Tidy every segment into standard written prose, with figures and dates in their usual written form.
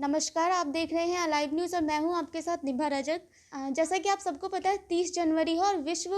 नमस्कार, आप देख रहे हैं अलाइव न्यूज़ और मैं हूं आपके साथ निभा रजक। जैसा कि आप सबको पता है 30 जनवरी है और विश्व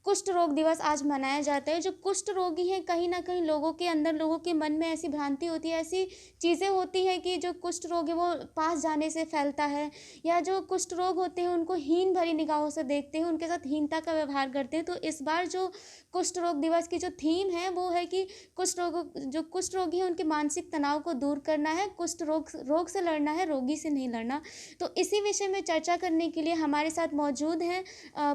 कुष्ठ रोग दिवस आज मनाया जाता है। जो कुष्ठ रोगी हैं कहीं न कहीं लोगों के अंदर लोगों के मन में ऐसी भ्रांति होती है, ऐसी चीज़ें होती हैं कि जो कुष्ठ रोग है वो पास जाने से फैलता है या जो कुष्ठ रोग होते हैं उनको हीन भरी निगाहों से देखते हैं, उनके साथ हीनता का व्यवहार करते हैं। तो इस बार जो कुष्ठ रोग दिवस की जो थीम है वो है कि जो कुष्ठ रोगी हैं उनके मानसिक तनाव को दूर करना है, कुष्ठ रोग से लड़ना है, रोगी से नहीं लड़ना। तो इसी विषय में चर्चा करने के लिए हमारे साथ मौजूद हैं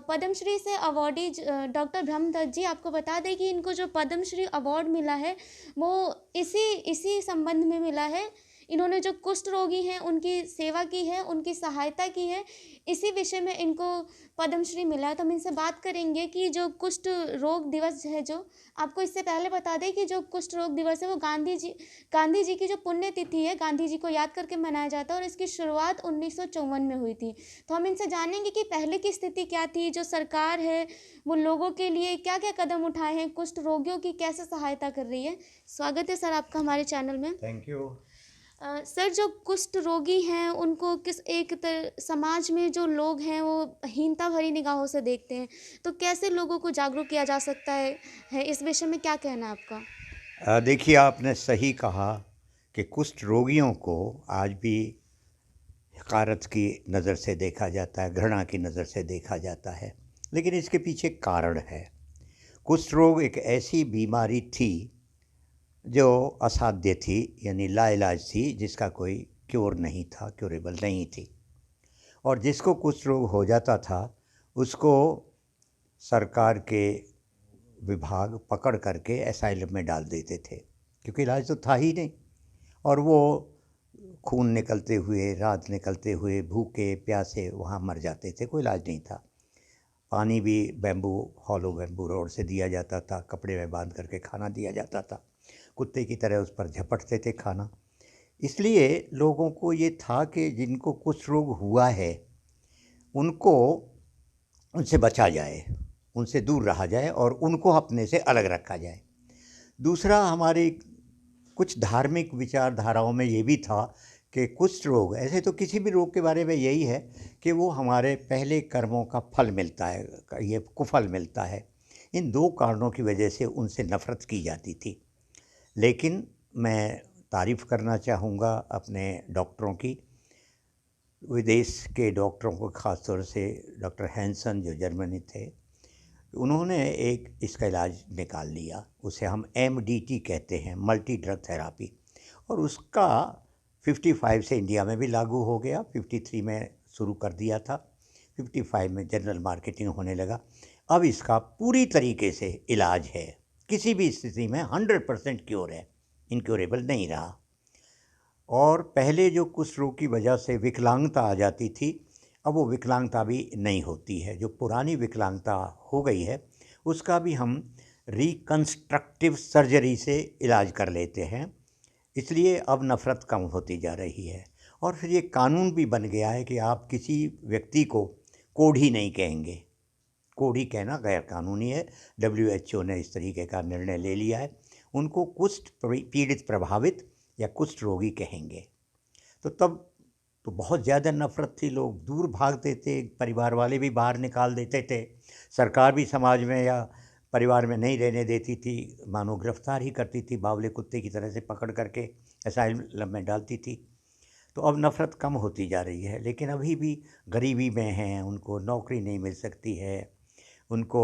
पद्मश्री से अवॉर्डी डॉक्टर ब्रह्मदत्त जी। आपको बता दें कि इनको जो पद्मश्री अवार्ड मिला है वो इसी इसी संबंध में मिला है। इन्होंने जो कुष्ठ रोगी हैं उनकी सेवा की है, उनकी सहायता की है, इसी विषय में इनको पद्मश्री मिला है। तो हम इनसे बात करेंगे कि जो कुष्ठ रोग दिवस है, जो आपको इससे पहले बता दें कि जो कुष्ठ रोग दिवस है वो गांधी जी की जो पुण्यतिथि है, गांधी जी को याद करके मनाया जाता है और इसकी शुरुआत 1954 में हुई थी। तो हम इनसे जानेंगे कि पहले की स्थिति क्या थी, जो सरकार है वो लोगों के लिए क्या-क्या कदम उठाए हैं, कुष्ठ रोगियों की कैसे सहायता कर रही है। स्वागत है सर आपका हमारे चैनल में। Thank you. सर, जो कुष्ठ रोगी हैं उनको किस एक समाज में जो लोग हैं वो हीनता भरी निगाहों से देखते हैं, तो कैसे लोगों को जागरूक किया जा सकता है इस विषय में क्या कहना है आपका? देखिए, आपने सही कहा कि कुष्ठ रोगियों को आज भी हकारत की नज़र से देखा जाता है, घृणा की नज़र से देखा जाता है, लेकिन इसके पीछे कारण है। कुष्ठ रोग एक ऐसी बीमारी थी जो असाध्य थी, यानी लाइलाज थी, जिसका कोई क्योर नहीं था, क्योरेबल नहीं थी। और जिसको कुष्ठ रोग हो जाता था उसको सरकार के विभाग पकड़ करके एसाइलम में डाल देते थे, क्योंकि इलाज तो था ही नहीं। और वो खून निकलते हुए, रात निकलते हुए, भूखे प्यासे वहाँ मर जाते थे, कोई इलाज नहीं था। पानी भी हॉलो बैम्बू रोड से दिया जाता था, कपड़े में बांध करके खाना दिया जाता था, कुत्ते की तरह उस पर झपटते थे खाना। इसलिए लोगों को ये था कि जिनको कुष्ठ रोग हुआ है उनको उनसे बचा जाए, उनसे दूर रहा जाए और उनको अपने से अलग रखा जाए। दूसरा, हमारी कुछ धार्मिक विचारधाराओं में ये भी था कि कुष्ठ रोग, ऐसे तो किसी भी रोग के बारे में यही है कि वो हमारे पहले कर्मों का फल मिलता है, ये कुफल मिलता है। इन दो कारणों की वजह से उनसे नफ़रत की जाती थी। लेकिन मैं तारीफ़ करना चाहूँगा अपने डॉक्टरों की, विदेश के डॉक्टरों को, ख़ास तौर से डॉक्टर हैंसन जो जर्मनी थे, उन्होंने एक इसका इलाज निकाल लिया। उसे हम एमडीटी कहते हैं, मल्टी ड्रग थेरापी। और उसका 55 से इंडिया में भी लागू हो गया, 53 में शुरू कर दिया था, 55 में जनरल मार्केटिंग होने लगा। अब इसका पूरी तरीके से इलाज है, किसी भी स्थिति में 100% क्योर है, इनक्योरेबल नहीं रहा। और पहले जो कुष्ठ रोग की वजह से विकलांगता आ जाती थी, अब वो विकलांगता भी नहीं होती है। जो पुरानी विकलांगता हो गई है उसका भी हम रिकंस्ट्रक्टिव सर्जरी से इलाज कर लेते हैं। इसलिए अब नफ़रत कम होती जा रही है। और फिर ये कानून भी बन गया है कि आप किसी व्यक्ति को कोढ़ी नहीं कहेंगे। कोढ़ी कहना गैर कानूनी है। WHO ने इस तरीके का निर्णय ले लिया है। उनको कुष्ठ पीड़ित, प्रभावित या कुष्ठ रोगी कहेंगे। तो तब तो बहुत ज़्यादा नफ़रत थी, लोग दूर भागते थे, परिवार वाले भी बाहर निकाल देते थे, सरकार भी समाज में या परिवार में नहीं रहने देती थी, मानो गिरफ्तार ही करती थी, बावले कुत्ते की तरह से पकड़ करके असाइलम में डालती थी। तो अब नफ़रत कम होती जा रही है, लेकिन अभी भी गरीबी में हैं, उनको नौकरी नहीं मिल सकती है, उनको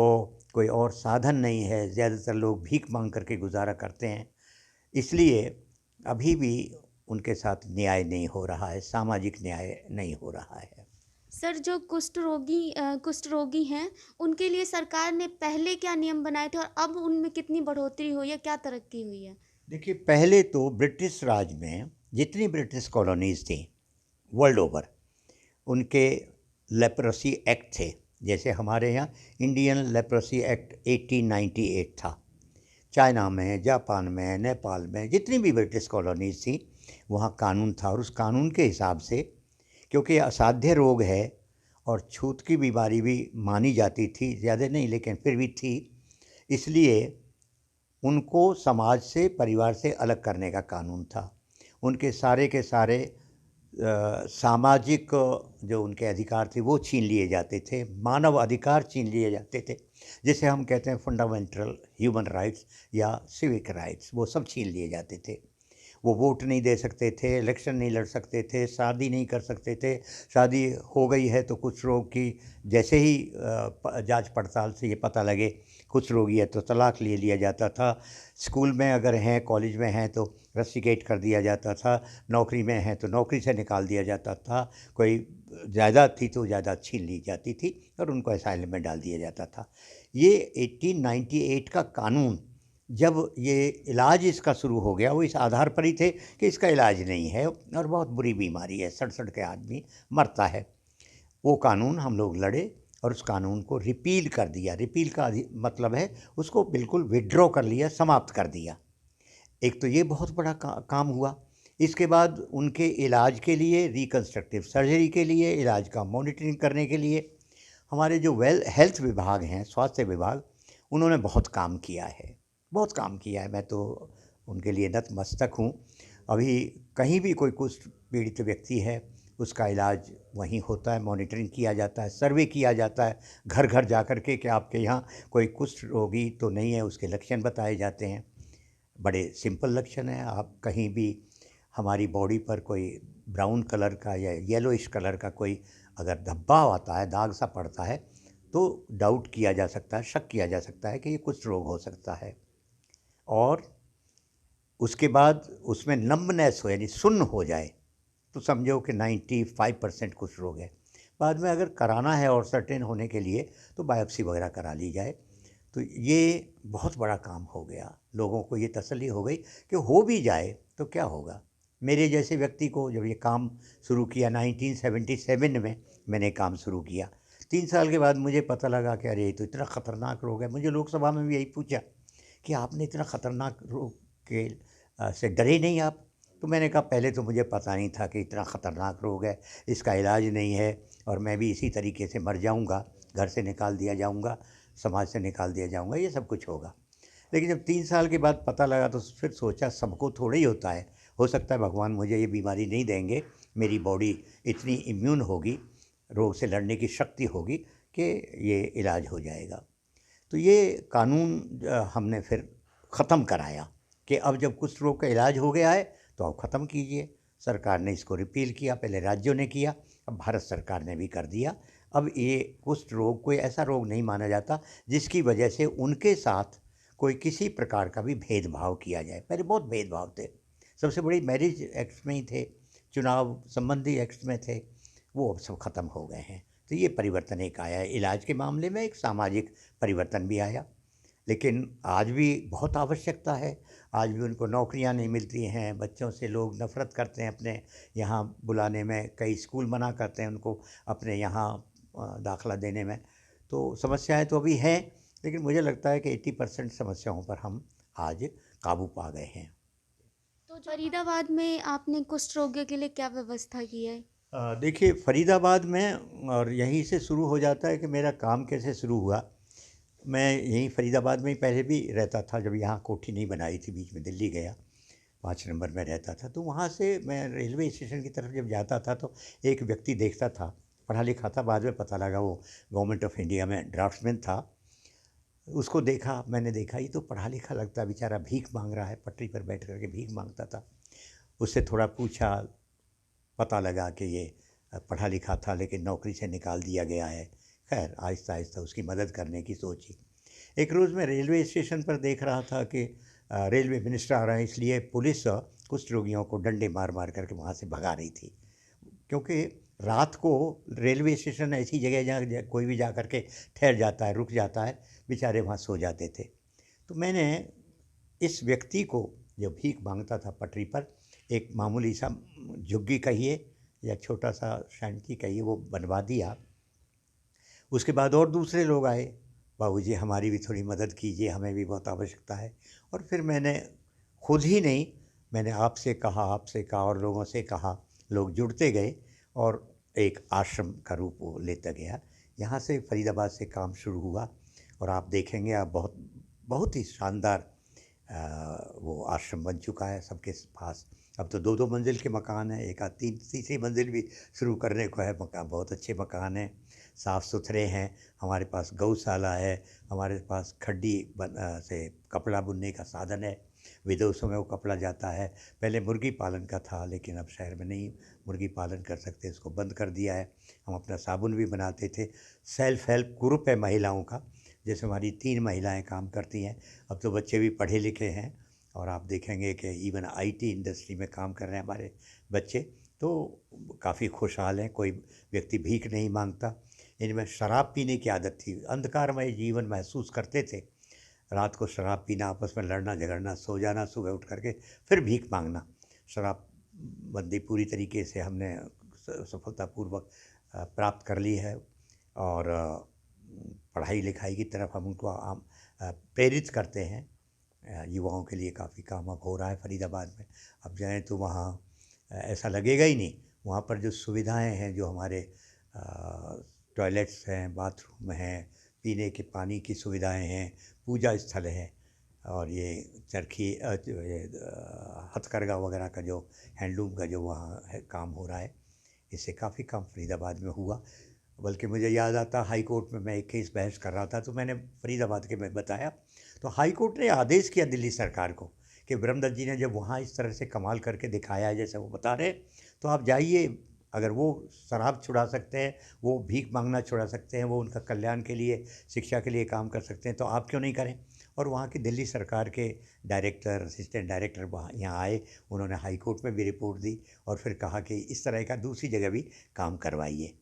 कोई और साधन नहीं है, ज़्यादातर लोग भीख मांग करके गुजारा करते हैं। इसलिए अभी भी उनके साथ न्याय नहीं हो रहा है, सामाजिक न्याय नहीं हो रहा है। सर, जो कुष्ठ रोगी हैं उनके लिए सरकार ने पहले क्या नियम बनाए थे और अब उनमें कितनी बढ़ोतरी हुई है, क्या तरक्की हुई है? देखिए, पहले तो ब्रिटिश राज में जितनी ब्रिटिश कॉलोनीज़ थी वर्ल्ड ओवर, उनके लेप्रोसी एक्ट थे। जैसे हमारे यहाँ इंडियन लेप्रोसी एक्ट 1898 था। चाइना में, जापान में, नेपाल में, जितनी भी ब्रिटिश कॉलोनीज़ थी वहाँ कानून था। और उस कानून के हिसाब से, क्योंकि असाध्य रोग है और छूत की बीमारी भी मानी जाती थी, ज़्यादा नहीं लेकिन फिर भी थी, इसलिए उनको समाज से, परिवार से अलग करने का कानून था। उनके सारे के सारे सामाजिक जो उनके अधिकार थे वो छीन लिए जाते थे, मानव अधिकार छीन लिए जाते थे, जिसे हम कहते हैं फंडामेंटल ह्यूमन राइट्स या सिविक राइट्स, वो सब छीन लिए जाते थे। वो वोट नहीं दे सकते थे, इलेक्शन नहीं लड़ सकते थे, शादी नहीं कर सकते थे। शादी हो गई है तो कुछ रोग की जैसे ही जांच पड़ताल से ये पता लगे कुछ रोगी है तो तलाक ले लिया जाता था। स्कूल में अगर हैं, कॉलेज में हैं तो रस्टिकेट कर दिया जाता था, नौकरी में हैं तो नौकरी से निकाल दिया जाता था, कोई जायदाद थी तो जायदाद छीन ली जाती थी और उनको असाइलम में डाल दिया जाता था। ये 1898 का कानून जब ये इलाज इसका शुरू हो गया, वो इस आधार पर ही थे कि इसका इलाज नहीं है और बहुत बुरी बीमारी है, सड़-सड़ के आदमी मरता है। वो कानून हम लोग लड़े और उस कानून को रिपील कर दिया। रिपील का मतलब है उसको बिल्कुल विथड्रॉ कर लिया, समाप्त कर दिया। एक तो ये बहुत बड़ा काम हुआ। इसके बाद उनके इलाज के लिए, रिकंस्ट्रक्टिव सर्जरी के लिए, इलाज का मॉनिटरिंग करने के लिए हमारे जो हेल्थ विभाग हैं, स्वास्थ्य विभाग, उन्होंने बहुत काम किया है, बहुत काम किया है। मैं तो उनके लिए नतमस्तक हूँ। अभी कहीं भी कोई कुष्ठ पीड़ित व्यक्ति है, उसका इलाज वहीं होता है, मॉनिटरिंग किया जाता है, सर्वे किया जाता है, घर घर जा कर के कि आपके यहाँ कोई कुष्ठ रोगी तो नहीं है, उसके लक्षण बताए जाते हैं। बड़े सिंपल लक्षण हैं। आप कहीं भी हमारी बॉडी पर कोई ब्राउन कलर का या येलोइश कलर का कोई अगर धब्बा आता है, दाग सा पड़ता है, तो डाउट किया जा सकता है, शक किया जा सकता है कि ये कुष्ठ रोग हो सकता है। और उसके बाद उसमें नंबनेस हो, यानी सुन्न हो जाए, तो समझो कि 95% कुष्ठ रोग है। बाद में अगर कराना है और सर्टेन होने के लिए तो बायोप्सी वगैरह करा ली जाए। तो ये बहुत बड़ा काम हो गया। लोगों को ये तसल्ली हो गई कि हो भी जाए तो क्या होगा। मेरे जैसे व्यक्ति को जब ये काम शुरू किया 1977 में, मैंने काम शुरू किया, 3 साल के बाद मुझे पता लगा कि अरे ये तो इतना ख़तरनाक रोग है। मुझे लोकसभा में भी यही पूछा कि आपने इतना ख़तरनाक रोग के से डरे नहीं आप? तो मैंने कहा पहले तो मुझे पता नहीं था कि इतना ख़तरनाक रोग है, इसका इलाज नहीं है और मैं भी इसी तरीके से मर जाऊंगा, घर से निकाल दिया जाऊंगा, समाज से निकाल दिया जाऊंगा, ये सब कुछ होगा। लेकिन जब 3 साल के बाद पता लगा तो फिर सोचा सबको थोड़ा ही होता है। हो सकता है भगवान मुझे ये बीमारी नहीं देंगे, मेरी बॉडी इतनी इम्यून होगी, रोग से लड़ने की शक्ति होगी कि ये इलाज हो जाएगा। तो ये कानून हमने फिर ख़त्म कराया कि अब जब कुष्ठ रोग का इलाज हो गया है तो अब ख़त्म कीजिए। सरकार ने इसको रिपील किया, पहले राज्यों ने किया, अब भारत सरकार ने भी कर दिया। अब ये कुष्ठ रोग कोई ऐसा रोग नहीं माना जाता जिसकी वजह से उनके साथ कोई किसी प्रकार का भी भेदभाव किया जाए। पहले बहुत भेदभाव थे, सबसे बड़ी मैरिज एक्ट में ही थे, चुनाव संबंधी एक्ट में थे, वो अब सब ख़त्म हो गए हैं। तो ये परिवर्तन एक आया है। इलाज के मामले में एक सामाजिक परिवर्तन भी आया, लेकिन आज भी बहुत आवश्यकता है। आज भी उनको नौकरियां नहीं मिलती हैं, बच्चों से लोग नफ़रत करते हैं अपने यहाँ बुलाने में, कई स्कूल मना करते हैं उनको अपने यहाँ दाखिला देने में। तो समस्याएं तो अभी हैं, लेकिन मुझे लगता है कि 80% समस्याओं पर हम आज काबू पा गए हैं। तो फरीदाबाद में आपने कुष्ठ रोगियों के लिए क्या व्यवस्था की है? देखिए फरीदाबाद में, और यहीं से शुरू हो जाता है कि मेरा काम कैसे शुरू हुआ। मैं यहीं फरीदाबाद में ही पहले भी रहता था, जब यहाँ कोठी नहीं बनाई थी, बीच में दिल्ली गया, 5 नंबर में रहता था। तो वहाँ से मैं रेलवे स्टेशन की तरफ जब जाता था तो एक व्यक्ति देखता था, पढ़ा लिखा था, बाद में पता लगा वो गवर्नमेंट ऑफ इंडिया में ड्राफ्ट्समैन था। उसको देखा, मैंने देखा ये तो पढ़ा लिखा लगता है, बेचारा भीख मांग रहा है, पटरी पर बैठ करके भीख मांगता था। उससे थोड़ा पूछा, पता लगा कि ये पढ़ा लिखा था लेकिन नौकरी से निकाल दिया गया है। खैर आहिस्ता आहिस्ता उसकी मदद करने की सोची। एक रोज़ मैं रेलवे स्टेशन पर देख रहा था कि रेलवे मिनिस्टर आ रहे हैं, इसलिए पुलिस कुष्ठ रोगियों को डंडे मार मार करके वहाँ से भगा रही थी, क्योंकि रात को रेलवे स्टेशन ऐसी जगह जहाँ कोई भी जा कर के ठहर जाता है, रुक जाता है, बेचारे वहाँ सो जाते थे। तो मैंने इस व्यक्ति को, जो भीख मांगता था पटरी पर, एक मामूली सा झुग्गी कहिए या छोटा सा शांति कहिए, वो बनवा दिया। उसके बाद और दूसरे लोग आए, बाबूजी हमारी भी थोड़ी मदद कीजिए, हमें भी बहुत आवश्यकता है। और फिर मैंने खुद ही नहीं, मैंने आपसे कहा और लोगों से कहा, लोग जुड़ते गए और एक आश्रम का रूप वो लेता गया। यहाँ से फरीदाबाद से काम शुरू हुआ और आप देखेंगे, आप बहुत बहुत ही शानदार वो आश्रम बन चुका है सबके पास। अब तो 2-2 मंजिल के मकान हैं, एक आध तीसरी मंजिल भी शुरू करने को है। मकान बहुत अच्छे मकान हैं, साफ़ सुथरे हैं। हमारे पास गौशाला है, हमारे पास खड्डी से कपड़ा बुनने का साधन है, विदेशों में वो कपड़ा जाता है। पहले मुर्गी पालन का था, लेकिन अब शहर में नहीं मुर्गी पालन कर सकते, इसको बंद कर दिया है। हम अपना साबुन भी बनाते थे। सेल्फ हेल्प ग्रुप है महिलाओं का, जैसे हमारी 3 महिलाएं काम करती हैं। अब तो बच्चे भी पढ़े लिखे हैं और आप देखेंगे कि इवन आईटी इंडस्ट्री में काम कर रहे हैं हमारे बच्चे, तो काफ़ी खुशहाल हैं। कोई व्यक्ति भीख नहीं मांगता। इनमें शराब पीने की आदत थी, अंधकारमय जीवन महसूस करते थे। रात को शराब पीना, आपस में लड़ना झगड़ना, सो जाना, सुबह उठ करके फिर भीख मांगना। शराब बंदी पूरी तरीके से हमने सफलतापूर्वक प्राप्त कर ली है और पढ़ाई लिखाई की तरफ हम उनको प्रेरित करते हैं। युवाओं के लिए काफ़ी काम अब हो रहा है फरीदाबाद में। अब जाएँ तो वहाँ ऐसा लगेगा ही नहीं। वहाँ पर जो सुविधाएं हैं, जो हमारे टॉयलेट्स हैं, बाथरूम हैं, पीने के पानी की सुविधाएं हैं, पूजा स्थल है और ये चरखी हथकरघा वगैरह का जो हैंडलूम का जो वहाँ है काम हो रहा है, इससे काफ़ी काम फरीदाबाद में हुआ। बल्कि मुझे याद आता, हाई कोर्ट में मैं एक केस बहस कर रहा था, तो मैंने फरीदाबाद के में बताया, तो हाई कोर्ट ने आदेश किया दिल्ली सरकार को कि ब्रह्मदत्त जी ने जब वहाँ इस तरह से कमाल करके दिखाया है जैसे वो बता रहे, तो आप जाइए। अगर वो शराब छुड़ा सकते हैं, वो भीख मांगना छुड़ा सकते हैं, वो उनका कल्याण के लिए, शिक्षा के लिए काम कर सकते हैं, तो आप क्यों नहीं करें। और वहाँ की दिल्ली सरकार के डायरेक्टर, असिस्टेंट डायरेक्टर वहाँ यहाँ आए, उन्होंने हाई कोर्ट में भी रिपोर्ट दी और फिर कहा कि इस तरह का दूसरी जगह भी काम करवाइए।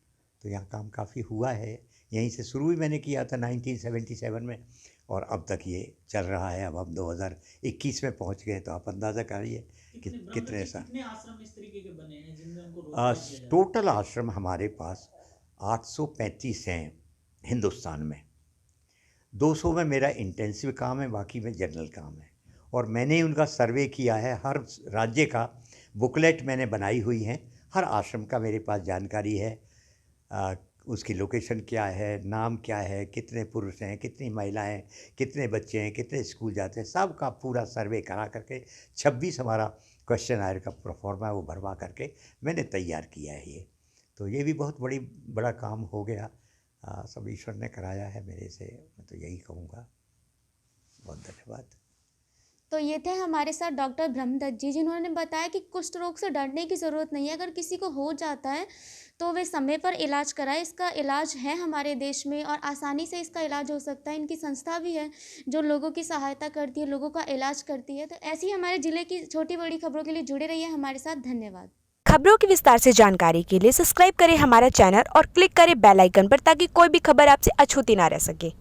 तो यहाँ काम काफ़ी हुआ है। यहीं से शुरू भी मैंने किया था 1977 में और अब तक ये चल रहा है। अब हम 2021 में पहुँच गए, तो आप अंदाज़ा करिए कितने आश्रम इस तरीके के बने हैं जिनमें उनको रोजगार दिया जाता है? टोटल आश्रम हमारे पास 835 हैं हिंदुस्तान में। 200 में मेरा इंटेंसिव काम है, बाकी में जनरल काम है। और मैंने उनका सर्वे किया है, हर राज्य का बुकलेट मैंने बनाई हुई हैं, हर आश्रम का मेरे पास जानकारी है। उसकी लोकेशन क्या है, नाम क्या है, कितने पुरुष हैं, कितनी महिलाएं हैं, कितने बच्चे हैं, कितने स्कूल जाते हैं, सब का पूरा सर्वे करा करके 26 हमारा क्वेश्चन आयर का प्रोफॉर्मा है, वो भरवा करके मैंने तैयार किया है ये। तो ये भी बहुत बड़ा काम हो गया। सब ईश्वर ने कराया है मेरे से, मैं तो यही कहूँगा। बहुत धन्यवाद। तो ये थे हमारे साथ डॉक्टर ब्रह्मदत्त जी, जिन्होंने बताया कि कुष्ठ रोग से डरने की ज़रूरत नहीं है। अगर किसी को हो जाता है तो वे समय पर इलाज कराए। इसका इलाज है हमारे देश में और आसानी से इसका इलाज हो सकता है। इनकी संस्था भी है जो लोगों की सहायता करती है, लोगों का इलाज करती है। तो ऐसी हमारे ज़िले की छोटी बड़ी खबरों के लिए जुड़े रहिए हमारे साथ। धन्यवाद। खबरों की विस्तार से जानकारी के लिए सब्सक्राइब करें हमारा चैनल और क्लिक करें बेल आइकन पर, ताकि कोई भी खबर आपसे अछूती ना रह सके।